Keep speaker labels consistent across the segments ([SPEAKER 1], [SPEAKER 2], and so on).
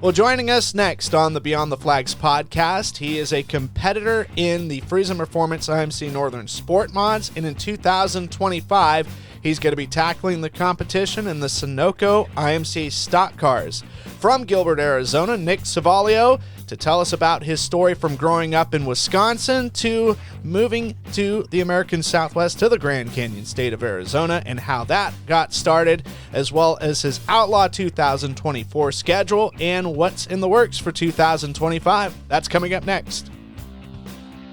[SPEAKER 1] Well, joining us next on the Beyond the Flags podcast, he is a competitor in the Friesen Performance IMCA Northern SportMods, and in 2025, he's going to be tackling the competition in the Sunoco IMCA stock cars. From Gilbert, Arizona, Nic Savaglio, to tell us about his story from growing up in Wisconsin to moving to the American Southwest to the Grand Canyon state of Arizona and how that got started, as well as his Outlaw 2024 schedule and what's in the works for 2025. That's coming up next.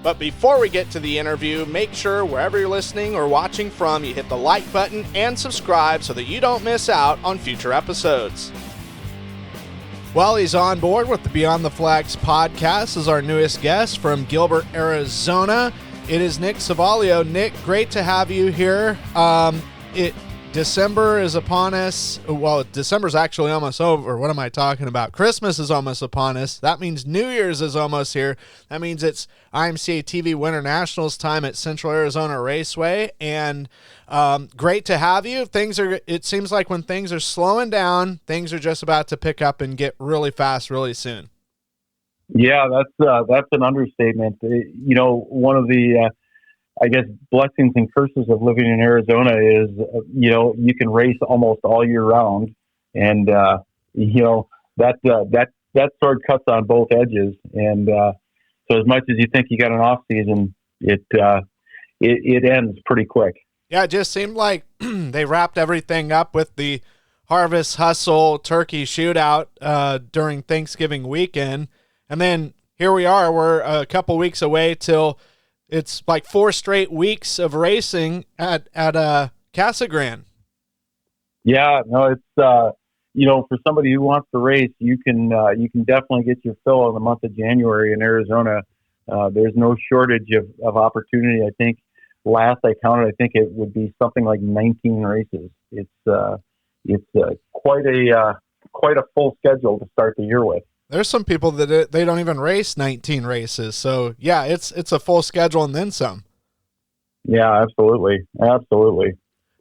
[SPEAKER 1] But before we get to the interview, make sure wherever you're listening or watching from, you hit the like button and subscribe so that you don't miss out on future episodes. Well, he's on board with the Beyond the Flags podcast as our newest guest from Gilbert, Arizona. It is Nic Savaglio. Nic, great to have you here. December is upon us. Well, December's actually almost over. What am I talking about? Christmas is almost upon us. That means New Year's is almost here. That means it's IMCA TV Winter Nationals time at Central Arizona Raceway. And great to have you. It seems like when things are slowing down, things are just about to pick up and get really fast really soon.
[SPEAKER 2] Yeah, that's an understatement. One of the I guess blessings and curses of living in Arizona is, you can race almost all year round, and that sword cuts on both edges. And so, as much as you think you got an off season, it ends pretty quick.
[SPEAKER 1] Yeah, it just seemed like they wrapped everything up with the Harvest Hustle Turkey Shootout during Thanksgiving weekend, and then here we are. We're a couple weeks away till. It's like 4 straight weeks of racing at Casa Grande.
[SPEAKER 2] Yeah, no, it's for somebody who wants to race, you can definitely get your fill in the month of January in Arizona. There's no shortage of opportunity. I think last I counted, it would be something like 19 races. It's quite a full schedule to start the year with.
[SPEAKER 1] There's some people that they don't even race 19 races. So, yeah, it's a full schedule and then some.
[SPEAKER 2] Yeah, absolutely. Absolutely.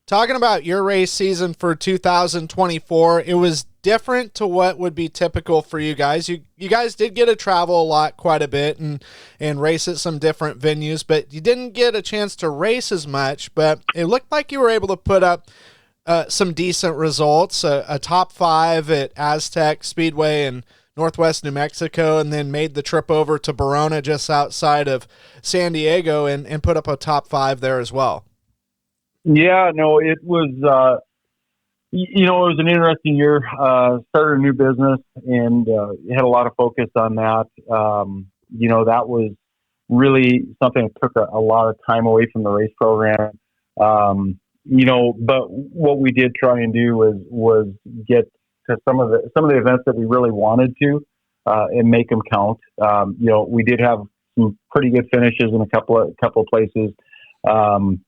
[SPEAKER 1] Talking about your race season for 2024, it was different to what would be typical for you guys. You guys did get to travel a lot, quite a bit, and race at some different venues, but you didn't get a chance to race as much, but it looked like you were able to put up some decent results, a top 5 at Aztec Speedway and Northwest New Mexico, and then made the trip over to Verona just outside of San Diego and put up a top 5 there as well.
[SPEAKER 2] Yeah, no, it was, it was an interesting year. Started a new business and had a lot of focus on that. That was really something that took a lot of time away from the race program. But what we did try and do was get to some of the events that we really wanted to, and make them count. We did have some pretty good finishes in a couple of places. And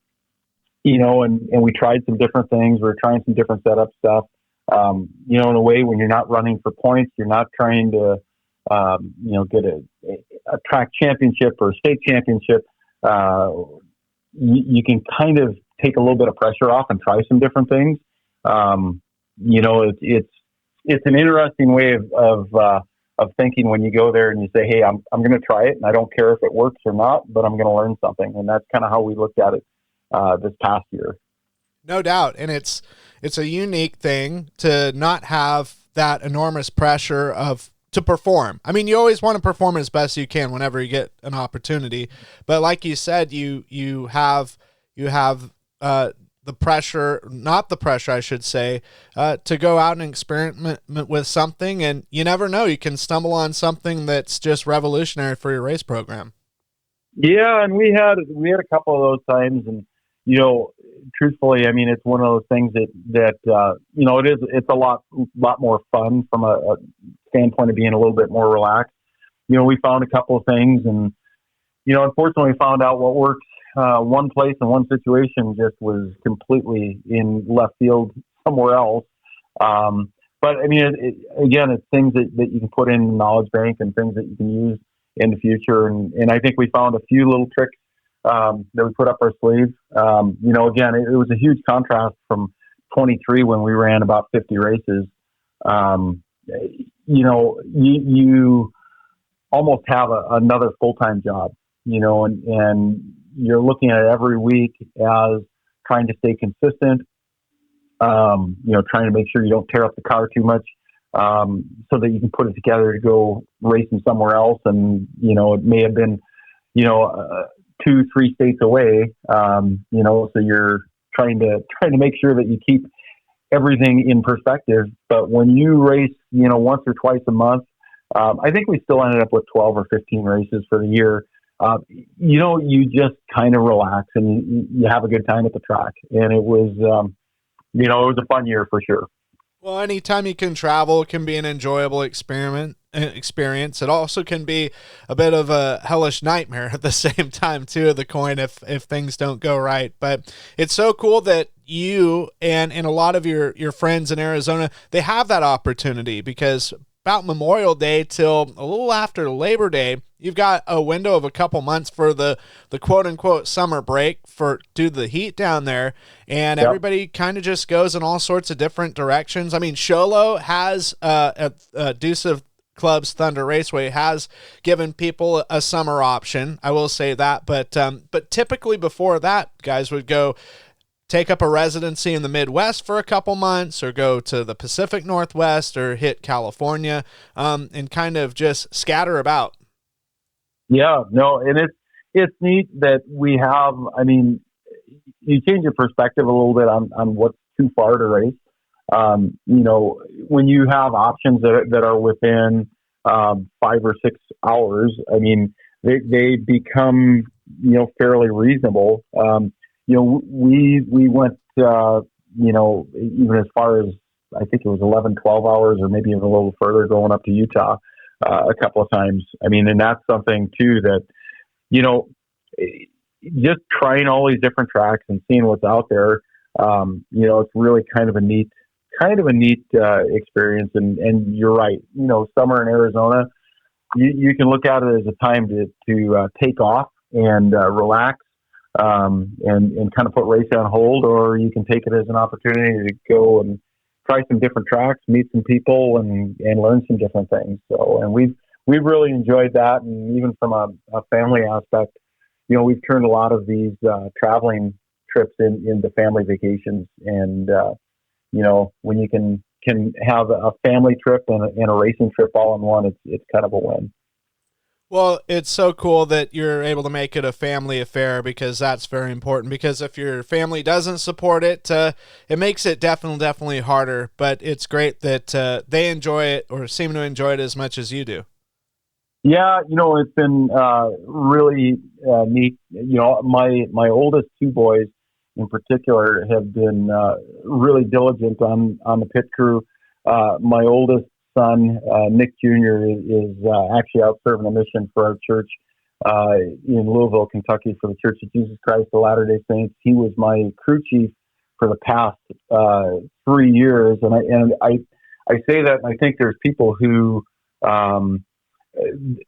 [SPEAKER 2] we tried some different things. We were trying some different setup stuff. In a way, when you're not running for points, you're not trying to, get a track championship or a state championship. You can kind of take a little bit of pressure off and try some different things. It's an interesting way of thinking when you go there and you say, hey, I'm going to try it, and I don't care if it works or not, but I'm going to learn something. And that's kind of how we looked at it this past year.
[SPEAKER 1] No doubt. And it's a unique thing to not have that enormous pressure to perform. I mean, you always want to perform as best you can whenever you get an opportunity. But like you said, you have the pressure, not the pressure, I should say, to go out and experiment with something, and you never know. You can stumble on something that's just revolutionary for your race program. Yeah,
[SPEAKER 2] and we had a couple of those times, and truthfully, I mean, it's one of those things that it's a lot more fun from a standpoint of being a little bit more relaxed. We found a couple of things, and unfortunately, we found out what works one place in one situation just was completely in left field somewhere else. But I mean, again, it's things that you can put in the knowledge bank and things that you can use in the future. And I think we found a few little tricks that we put up our sleeve. Again, it was a huge contrast from 23 when we ran about 50 races. you almost have another full-time job, and you're looking at it every week as trying to stay consistent, trying to make sure you don't tear up the car too much, so that you can put it together to go racing somewhere else. And, it may have been, 2-3 states away, so you're trying to make sure that you keep everything in perspective. But when you race, once or twice a month, I think we still ended up with 12 or 15 races for the year. You just kind of relax and you have a good time at the track. And it was, it was a fun year for sure.
[SPEAKER 1] Well, anytime you can travel, it can be an enjoyable experience. It also can be a bit of a hellish nightmare at the same time, too, of the coin if things don't go right. But it's so cool that you and a lot of your friends in Arizona, they have that opportunity, because about Memorial Day till a little after Labor Day, you've got a window of a couple months for the quote-unquote summer break due to the heat down there, and everybody kind of just goes in all sorts of different directions. I mean, Sholo has Deuce of Clubs Thunder Raceway has given people a summer option. I will say that, but typically before that, guys would go take up a residency in the Midwest for a couple months, or go to the Pacific Northwest, or hit California, and kind of just scatter about.
[SPEAKER 2] Yeah, no, and it's neat that we have, I mean, you change your perspective a little bit on what's too far to race. When you have options that are within 5 or 6 hours, I mean, they become, fairly reasonable. We went, even as far as, I think it was 11, 12 hours, or maybe even a little further, going up to Utah a couple of times. I mean, and that's something too that, just trying all these different tracks and seeing what's out there. It's really kind of a neat experience. And you're right. Summer in Arizona, you can look at it as a time to take off and relax, and kind of put racing on hold, or you can take it as an opportunity to go and try some different tracks, meet some people, and learn some different things. So, and we've really enjoyed that. And even from a family aspect, we've turned a lot of these traveling trips into family vacations. And when you can have a family trip and a racing trip all in one, it's kind of a win.
[SPEAKER 1] Well, it's so cool that you're able to make it a family affair, because that's very important. Because if your family doesn't support it, it makes it definitely harder. But it's great that they enjoy it, or seem to enjoy it as much as you do.
[SPEAKER 2] Yeah, it's been really neat. My oldest two boys in particular have been really diligent on the pit crew. My oldest son, Nick Jr., is actually out serving a mission for our church in Louisville, Kentucky, for the Church of Jesus Christ of Latter-day Saints. He was my crew chief for the past 3 years, and I say that, and I think there's people who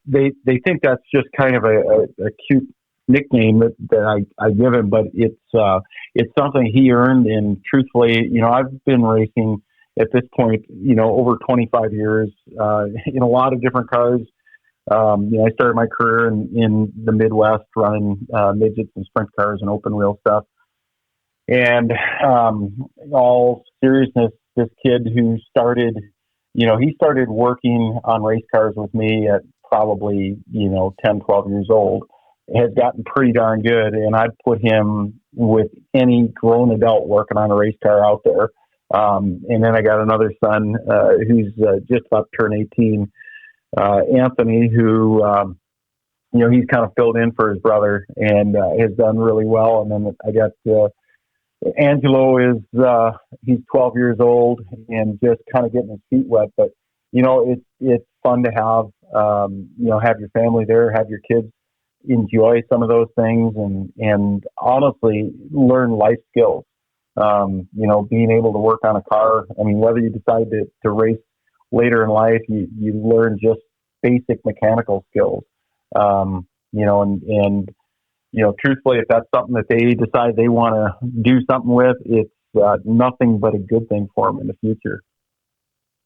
[SPEAKER 2] they think that's just kind of a cute nickname that I give him, but it's something he earned. And truthfully, I've been racing at this point, over 25 years, in a lot of different cars. I started my career in the Midwest running midgets and sprint cars and open wheel stuff. And all seriousness, this kid who started, he started working on race cars with me at probably, 10, 12 years old, has gotten pretty darn good. And I'd put him with any grown adult working on a race car out there. And then I got another son who's just about to turn 18, Anthony, who, he's kind of filled in for his brother and has done really well. And then I got Angelo is he's 12 years old and just kind of getting his feet wet. But, it's fun to have, have your family there, have your kids enjoy some of those things, and honestly learn life skills. Being able to work on a car. I mean, whether you decide to race later in life, you learn just basic mechanical skills. Truthfully, if that's something that they decide they want to do something with, it's nothing but a good thing for them in the future.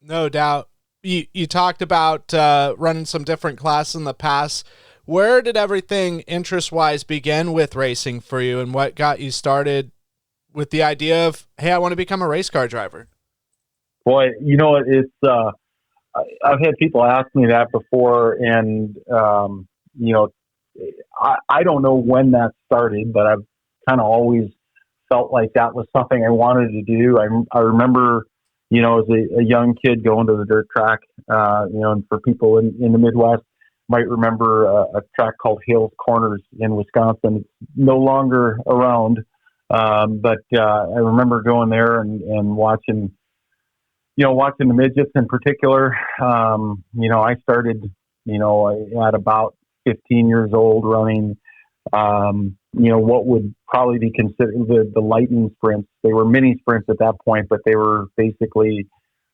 [SPEAKER 1] No doubt. You talked about running some different classes in the past. Where did everything interest-wise begin with racing for you, and what got you started with the idea of, hey, I want to become a race car driver?
[SPEAKER 2] Boy, it's I've had people ask me that before, and I don't know when that started, but I've kind of always felt like that was something I wanted to do. I remember, as a young kid going to the dirt track, and for people in the Midwest might remember a track called Hales Corners in Wisconsin. It's no longer around, but I remember going there and watching the midgets in particular. I started, at about 15 years old running, what would probably be considered the lightning sprints. They were mini sprints at that point, but they were basically,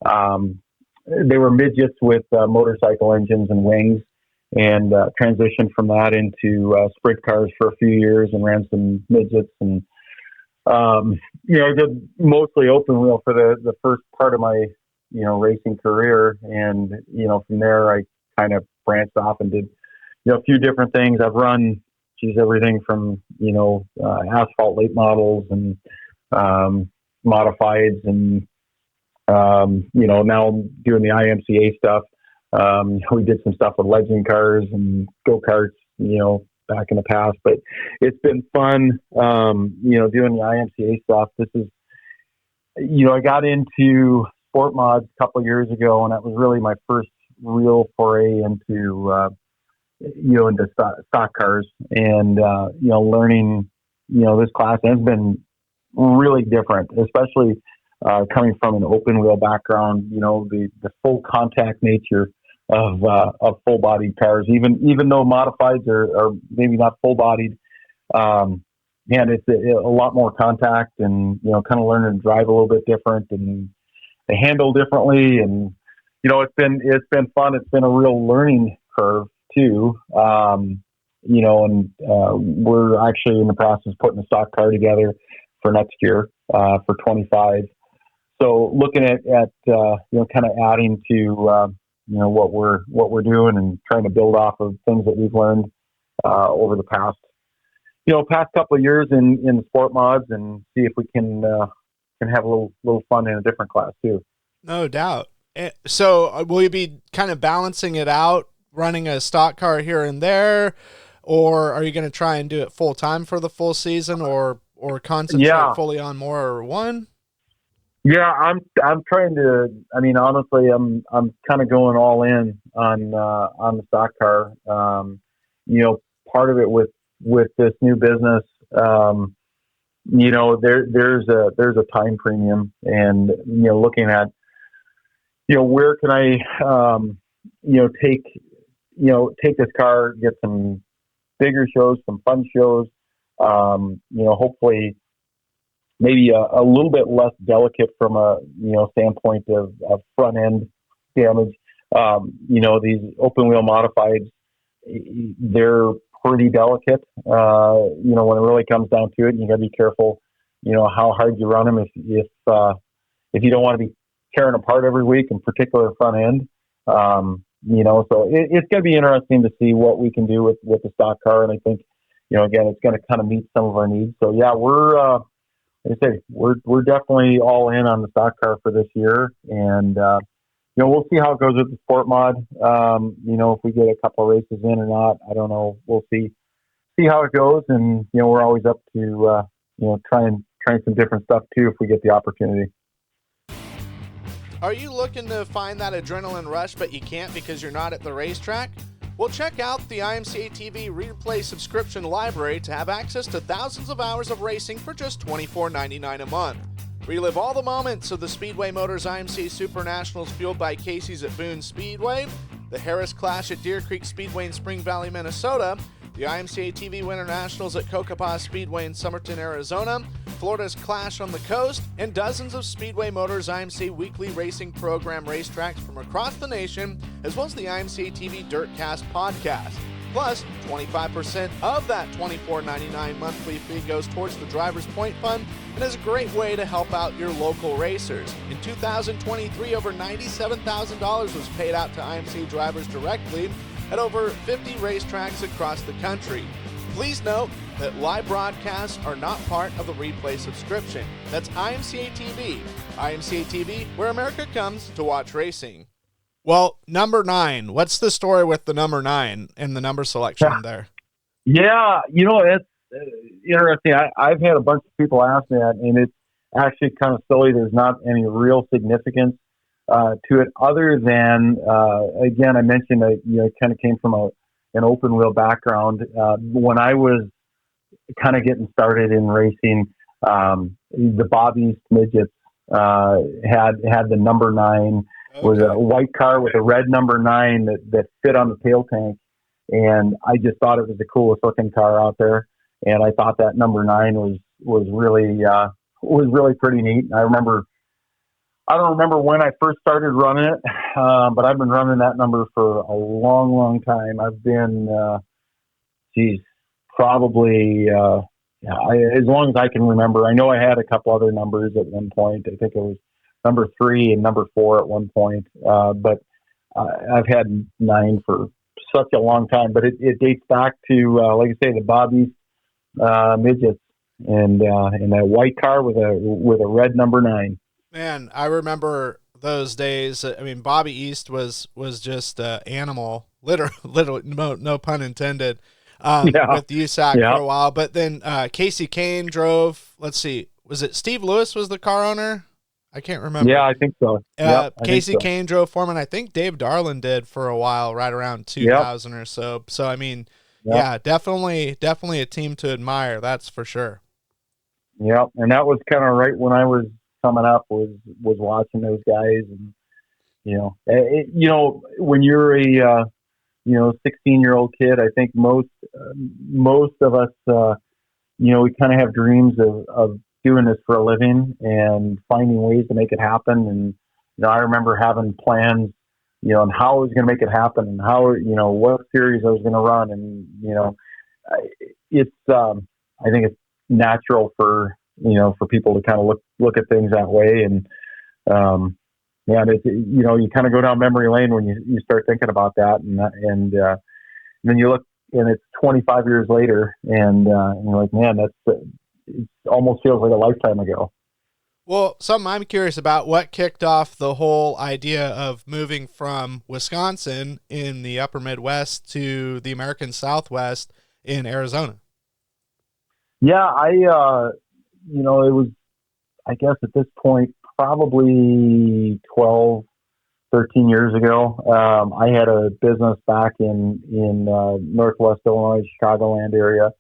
[SPEAKER 2] they were midgets with motorcycle engines and wings, and transitioned from that into sprint cars for a few years and ran some midgets, and did mostly open wheel for the first part of my racing career, and from there I kind of branched off and did a few different things. I've run everything from asphalt late models and modifieds, and now I'm doing the IMCA stuff. We did some stuff with legend cars and go-karts, back in the past, but it's been fun, doing the IMCA stuff. This is, I got into SportMods a couple of years ago, and that was really my first real foray into, into stock cars, and, learning, this class has been really different, especially, coming from an open wheel background, the full contact nature of full bodied cars, even though modifieds are maybe not full bodied, and it's a lot more contact, and kind of learning to drive a little bit different, and they handle differently, and it's been fun. It's been a real learning curve too, and we're actually in the process of putting a stock car together for next year, for 25. So looking at kind of adding to what we're doing, and trying to build off of things that we've learned over the past couple of years in the SportMods, and see if we can have a little fun in a different class too.
[SPEAKER 1] No doubt. So will you be kind of balancing it out, running a stock car here and there, or are you going to try and do it full time for the full season, or concentrate fully on more or one?
[SPEAKER 2] Yeah, I'm trying to. I mean, honestly, I'm kind of going all in on the stock car. Part of it with this new business, there's a time premium, and looking at where can I take this car, get some bigger shows, some fun shows, hopefully maybe a little bit less delicate from a standpoint of front end damage. These open wheel modifieds, they're pretty delicate. When it really comes down to it, you got to be careful. How hard you run them if you don't want to be tearing apart every week, in particular front end. So it's going to be interesting to see what we can do with the stock car, and I think again it's going to kind of meet some of our needs. So yeah, we're definitely all in on the stock car for this year, and we'll see how it goes with the sport mod. If we get a couple of races in or not, I don't know. We'll see how it goes, and we're always up to trying some different stuff too if we get the opportunity.
[SPEAKER 1] Are you looking to find that adrenaline rush, but you can't because you're not at the racetrack? Well, check out the IMCA TV Replay subscription library to have access to thousands of hours of racing for just $24.99 a month. Relive all the moments of the Speedway Motors IMCA Super Nationals fueled by Casey's at Boone Speedway, the Harris Clash at Deer Creek Speedway in Spring Valley, Minnesota, the IMCA TV Winter Nationals at Cocopah Speedway in Somerton, Arizona, Florida's Clash on the Coast, and dozens of Speedway Motors IMCA weekly racing program racetracks from across the nation, as well as the IMCA TV Dirtcast podcast. Plus, 25% of that $24.99 monthly fee goes towards the Driver's Point Fund and is a great way to help out your local racers. In 2023, over $97,000 was paid out to IMCA drivers directly at over 50 racetracks across the country. Please note that live broadcasts are not part of the replay subscription. That's IMCA TV. IMCA TV, where America comes to watch racing. Well, number 9, what's the story with the number 9 and the number selection there?
[SPEAKER 2] Yeah, it's interesting. I've had a bunch of people ask me that, and it's actually kind of silly. There's not any real significance to it other than, again, I mentioned I kind of came from an open wheel background. When I was kind of getting started in racing, the Bob East midgets had the number 9. Okay. Was a white car with a red number 9 that fit on the tail tank, and I just thought it was the coolest looking car out there. And I thought that number 9 was really pretty neat. I don't remember when I first started running it, but I've been running that number for a long, long time. I've been, probably as long as I can remember. I know I had a couple other numbers at one point. I think it was number 3 and number 4 at one point, but I've had 9 for such a long time. But it dates back to, like I say, the Bob East midgets and that white car with a red number 9. Man,
[SPEAKER 1] I remember those days. I mean, Bobby East was just animal, literal, no pun intended, with USAC for a while. But then Casey Kane drove. Let's see, was it Steve Lewis was the car owner? I can't remember.
[SPEAKER 2] Yeah, I think so.
[SPEAKER 1] Casey Kane drove for him, and I think Dave Darlin did for a while, right around 2000 or so. So, I mean, definitely a team to admire. That's for sure.
[SPEAKER 2] Yeah, and that was kind of right when I was coming up, was watching those guys, and when you're a 16-year-old kid, I think most of us we kind of have dreams of doing this for a living and finding ways to make it happen. And I remember having plans and how I was going to make it happen, and how what series I was going to run, and it's I think it's natural for people to kind of look at things that way. And you kind of go down memory lane when you start thinking about that, and then you look, and it's 25 years later, and you're like, man, it almost feels like a lifetime ago.
[SPEAKER 1] Well, something I'm curious about, what kicked off the whole idea of moving from Wisconsin in the upper Midwest to the American Southwest in Arizona?
[SPEAKER 2] Yeah, it was, I guess at this point, probably 12, 13 years ago. I had a business back in Northwest Illinois, Chicagoland area.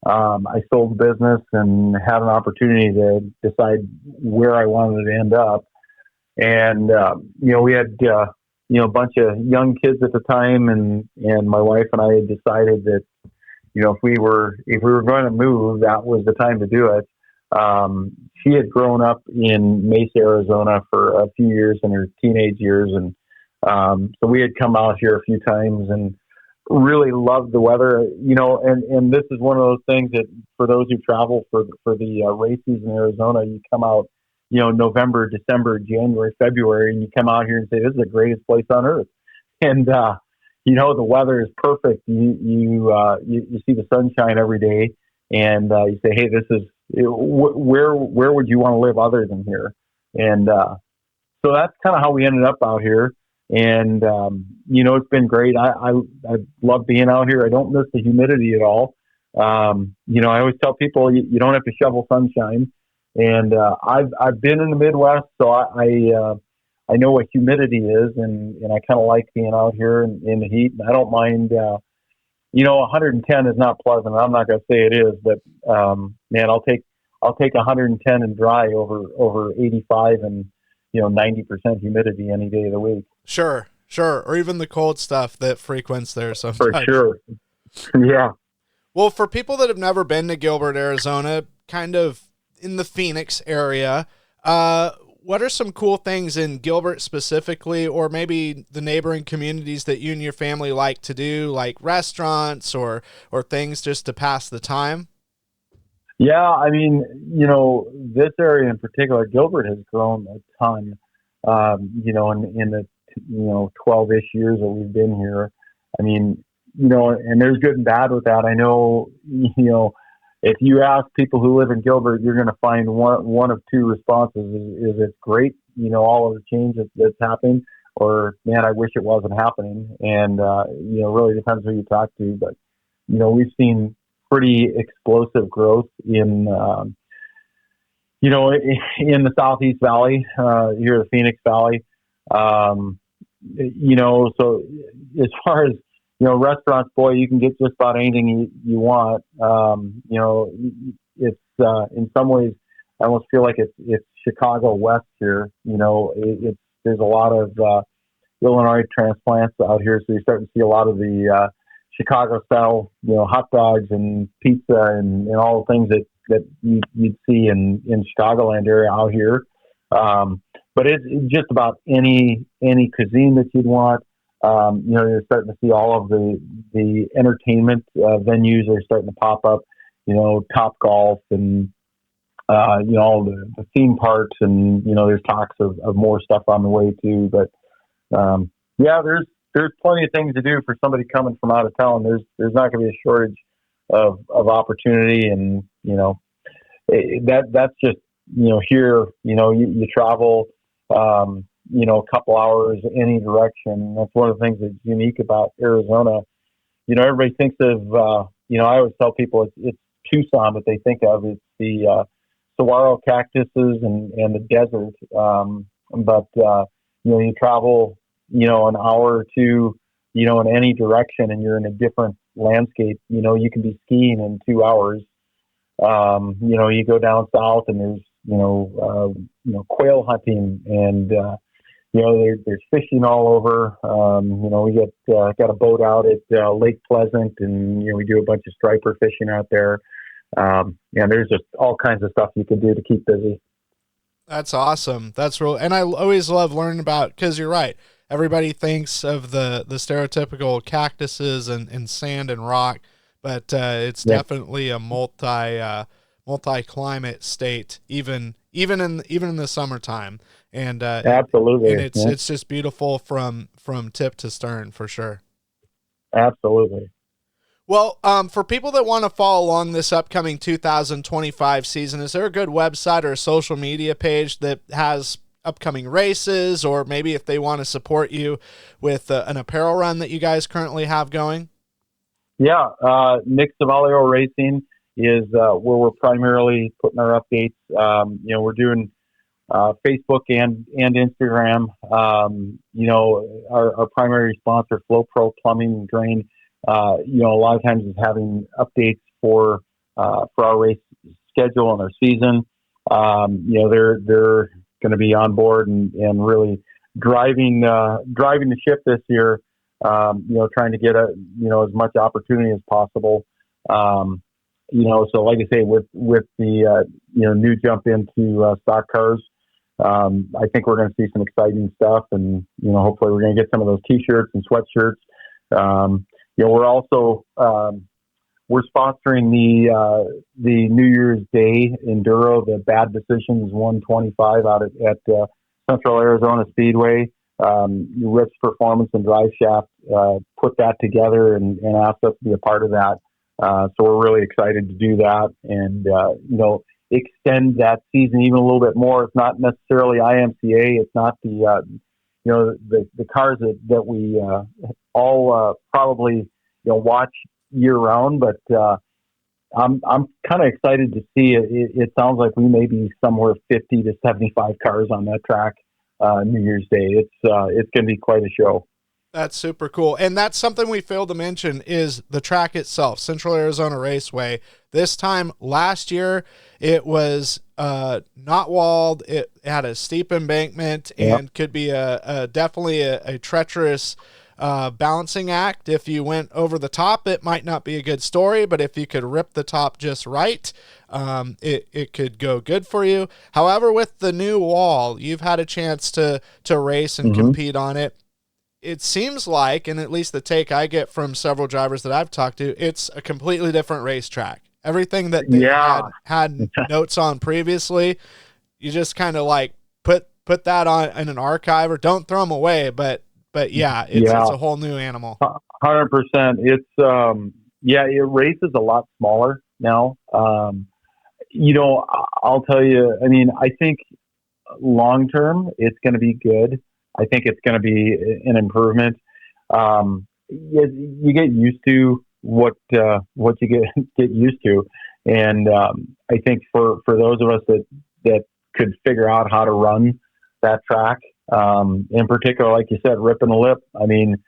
[SPEAKER 2] I sold the business and had an opportunity to decide where I wanted to end up. And, we had, a bunch of young kids at the time, and my wife and I had decided that, if we were going to move, that was the time to do it. She had grown up in Mesa, Arizona for a few years in her teenage years. And, so we had come out here a few times and really loved the weather, and this is one of those things that for those who travel for the races in Arizona, you come out, November, December, January, February, and you come out here and say, this is the greatest place on earth. And, the weather is perfect. You see the sunshine every day, and you say, hey, this is, where would you want to live other than here? And so that's kind of how we ended up out here. And, it's been great. I love being out here. I don't miss the humidity at all. I always tell people you don't have to shovel sunshine. And I've been in the Midwest, so I know what humidity is, and I kind of like being out here in the heat. And I don't mind, 110 is not pleasant. I'm not going to say it is, but man, I'll take 110 and dry over 85 and 90% humidity any day of the week.
[SPEAKER 1] Sure. Or even the cold stuff that frequents there sometimes.
[SPEAKER 2] For sure. Yeah.
[SPEAKER 1] Well, for people that have never been to Gilbert, Arizona, kind of in the Phoenix area, what are some cool things in Gilbert specifically, or maybe the neighboring communities that you and your family like to do, like restaurants or things just to pass the time?
[SPEAKER 2] Yeah, I mean, this area in particular, Gilbert has grown a ton. In the 12-ish years that we've been here. I mean, and there's good and bad with that. I know, if you ask people who live in Gilbert, you're going to find one of two responses: is it's great, all of the change that's happening, or man, I wish it wasn't happening. And really depends who you talk to. But we've seen pretty explosive growth in the Southeast Valley, here the Phoenix Valley. So as far as restaurants, boy, you can get just about anything you want. It's in some ways, I almost feel like it's Chicago West here. There's a lot of Illinois transplants out here, so you're starting to see a lot of the Chicago style, hot dogs and pizza and all the things that you'd see in Chicagoland area out here. But it's just about any cuisine that you'd want. You're starting to see all of the entertainment venues are starting to pop up. Top Golf and all the theme parks, and there's talks of more stuff on the way too. But there's plenty of things to do for somebody coming from out of town. There's not going to be a shortage of opportunity, and that's just here. You travel. A couple hours any direction. That's one of the things that's unique about Arizona. Everybody thinks of, I always tell people it's Tucson, but they think of it's the saguaro cactuses and the desert. But you travel, an hour or two, in any direction, and you're in a different landscape. You can be skiing in 2 hours. You go down south and there's, quail hunting and, there's fishing all over. We got a boat out at Lake Pleasant, and, we do a bunch of striper fishing out there. There's just all kinds of stuff you can do to keep busy.
[SPEAKER 1] That's awesome. That's real. And I always love learning about, because you're right. Everybody thinks of the stereotypical cactuses and sand and rock, but it's definitely a multi-climate state, even in the summertime. And
[SPEAKER 2] absolutely,
[SPEAKER 1] and it's just beautiful from tip to stern for sure.
[SPEAKER 2] Absolutely.
[SPEAKER 1] Well, for people that want to follow along this upcoming 2025 season, is there a good website or a social media page that has upcoming races, or maybe if they want to support you with an apparel run that you guys currently have going? Yeah,
[SPEAKER 2] Nic Savaglio Racing is where we're primarily putting our updates. We're doing Facebook and Instagram. Our primary sponsor, Flow Pro Plumbing and Drain, a lot of times is having updates for our race schedule and our season. They're going to be on board and really driving the ship this year. Trying to get as much opportunity as possible. So like I say, with the new jump into stock cars, I think we're going to see some exciting stuff, and hopefully we're going to get some of those T-shirts and sweatshirts. We're also we're sponsoring the New Year's Day Enduro, the Bad Decisions 125 out at Central Arizona Speedway. Rips Performance and Drive Shaft put that together and asked us to be a part of that. So we're really excited to do that and, extend that season even a little bit more. It's not necessarily IMCA. It's not the cars that we all probably, watch year round, but I'm kind of excited to see it. It sounds like we may be somewhere 50 to 75 cars on that track New Year's Day. It's going to be quite a show.
[SPEAKER 1] That's super cool. And that's something we failed to mention is the track itself, Central Arizona Raceway. This time last year, it was not walled. It had a steep embankment and could be definitely a treacherous balancing act. If you went over the top, it might not be a good story, but if you could rip the top just right, it could go good for you. However, with the new wall, you've had a chance to race and compete on it. It seems like, and at least the take I get from several drivers that I've talked to, it's a completely different racetrack. Everything that they had notes on previously, you just kind of like put that on in an archive, or don't throw them away. But yeah, it's a whole new animal.
[SPEAKER 2] 100%. It's it races a lot smaller now. I'll tell you. I mean, I think long term it's going to be good. I think it's going to be an improvement. You get used to what you get used to, and I think for those of us that could figure out how to run that track, in particular, like you said, ripping a lip. I mean,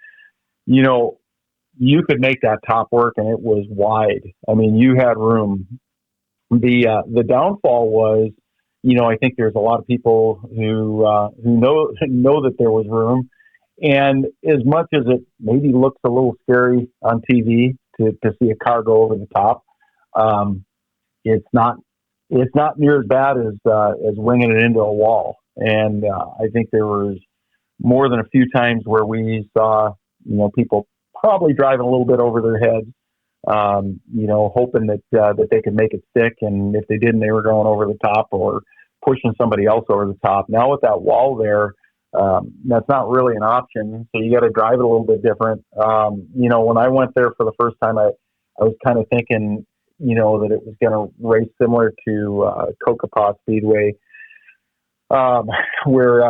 [SPEAKER 2] you could make that top work, and it was wide. I mean, you had room. The downfall was, I think there's a lot of people who know that there was room, and as much as it maybe looks a little scary on TV to see a car go over the top, it's not near as bad as winging it into a wall. And I think there was more than a few times where we saw people probably driving a little bit over their heads, hoping that they could make it stick, and if they didn't, they were going over the top or pushing somebody else over the top. Now with that wall there, that's not really an option. So you got to drive it a little bit different. When I went there for the first time, I was kind of thinking, that it was going to race similar to Kokopah Speedway, where,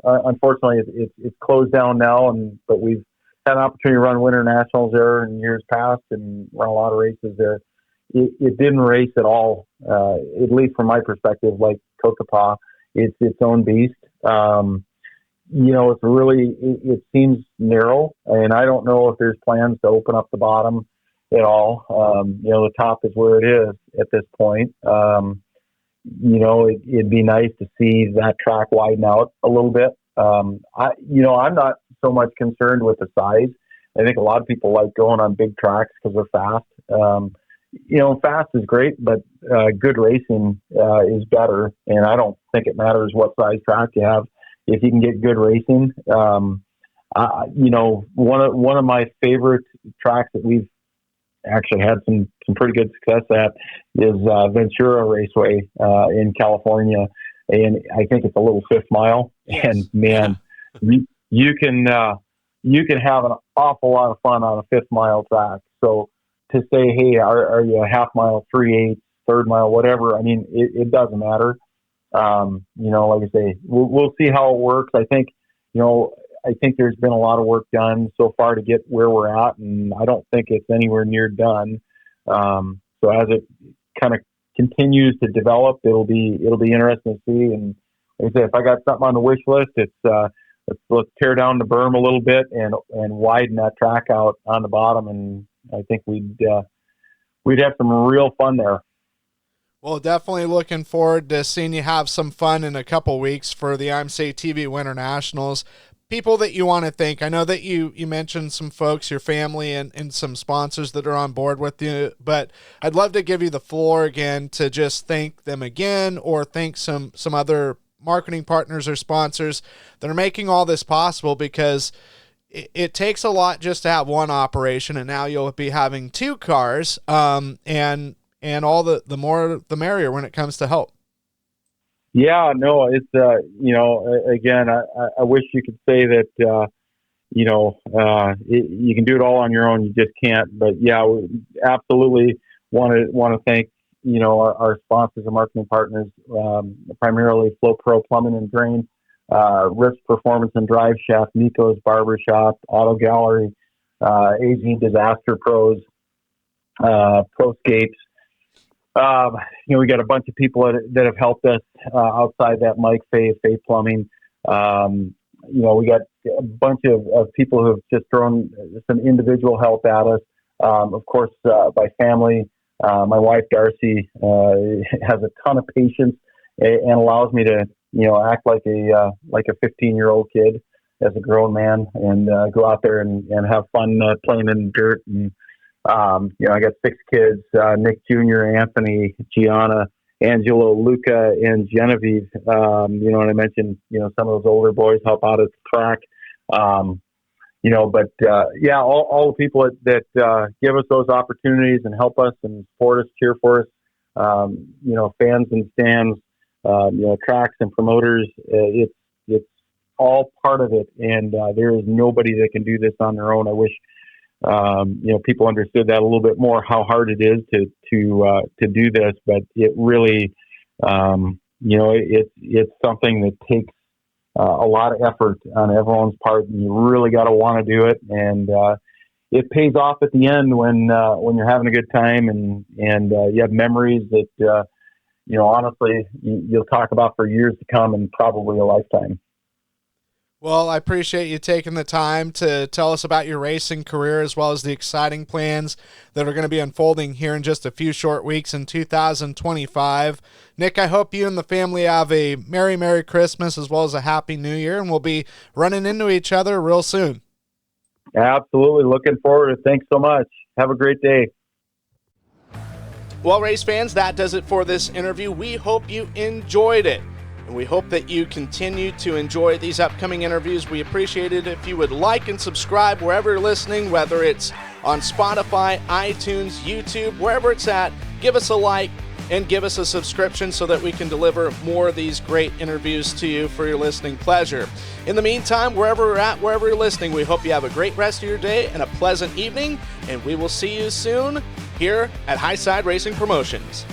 [SPEAKER 2] unfortunately it's closed down now, but we've had an opportunity to run winter nationals there in years past and run a lot of races there. It didn't race at all, at least from my perspective, like Kokopah. It's its own beast. It's really, it seems narrow, and I don't know if there's plans to open up the bottom at all. The top is where it is at this point. It'd be nice to see that track widen out a little bit. I'm not so much concerned with the size. I think a lot of people like going on big tracks because they're fast. Fast is great, but good racing is better. And I don't think it matters what size track you have if you can get good racing. One of my favorite tracks that we've actually had some pretty good success at is Ventura Raceway in California, and I think it's a little 5th mile.
[SPEAKER 1] Yes.
[SPEAKER 2] And man, you can have an awful lot of fun on a 5th mile track. So to say, hey, are you a half mile, 3/8, 3rd mile, whatever? I mean, it doesn't matter. Like I say, we'll see how it works. I think there's been a lot of work done so far to get where we're at, and I don't think it's anywhere near done. So as it kind of continues to develop, it'll be interesting to see. And like I say, if I got something on the wish list, it's let's tear down the berm a little bit and widen that track out on the bottom, and I think we'd have some real fun there.
[SPEAKER 1] Well, definitely looking forward to seeing you have some fun in a couple weeks for the IMCA TV Winter Nationals. People that you want to thank, I know that you mentioned some folks, your family, and some sponsors that are on board with you, but I'd love to give you the floor again to just thank them again, or thank some other marketing partners or sponsors that are making all this possible, because it takes a lot just to have one operation, and now you'll be having 2 cars, and all the more the merrier when it comes to help.
[SPEAKER 2] Yeah, no, it's, again, I wish you could say that, you can do it all on your own. You just can't. But yeah, we absolutely want to thank, our sponsors and marketing partners, primarily Flow Pro Plumbing and Drain, Risk Performance and Drive Shaft, Nico's Barbershop, Auto Gallery, AZ Disaster Pros, ProScapes. We got a bunch of people that have helped us outside that, Mike Fay Plumbing. We got a bunch of people who have just thrown some individual help at us. Of course, by family, my wife Darcy has a ton of patience and allows me to, act like a 15-year-old kid. as a grown man and go out there and have fun playing in the dirt. And I got 6 kids: Nick Jr., Anthony, Gianna, Angelo, Luca, and Genevieve. And I mentioned some of those older boys help out at the track. All the people that give us those opportunities and help us and support us, cheer for us. Fans and stands, tracks and promoters. It's all part of it, and there is nobody that can do this on their own. I wish people understood that a little bit more, how hard it is to do this, but it really it's something that takes a lot of effort on everyone's part, and you really got to want to do it, and it pays off at the end when you're having a good time and you have memories that honestly you'll talk about for years to come and probably a lifetime.
[SPEAKER 1] Well, I appreciate you taking the time to tell us about your racing career as well as the exciting plans that are going to be unfolding here in just a few short weeks in 2025. Nick, I hope you and the family have a Merry, Merry Christmas as well as a Happy New Year, and we'll be running into each other real soon.
[SPEAKER 2] Absolutely. Looking forward to it. Thanks so much. Have a great day.
[SPEAKER 1] Well, race fans, that does it for this interview. We hope you enjoyed it. And we hope that you continue to enjoy these upcoming interviews. We appreciate it if you would like and subscribe wherever you're listening, whether it's on Spotify, iTunes, YouTube, wherever it's at. Give us a like and give us a subscription so that we can deliver more of these great interviews to you for your listening pleasure. In the meantime, wherever we're at, wherever you're listening, we hope you have a great rest of your day and a pleasant evening, and we will see you soon here at Highside Racing Promotions.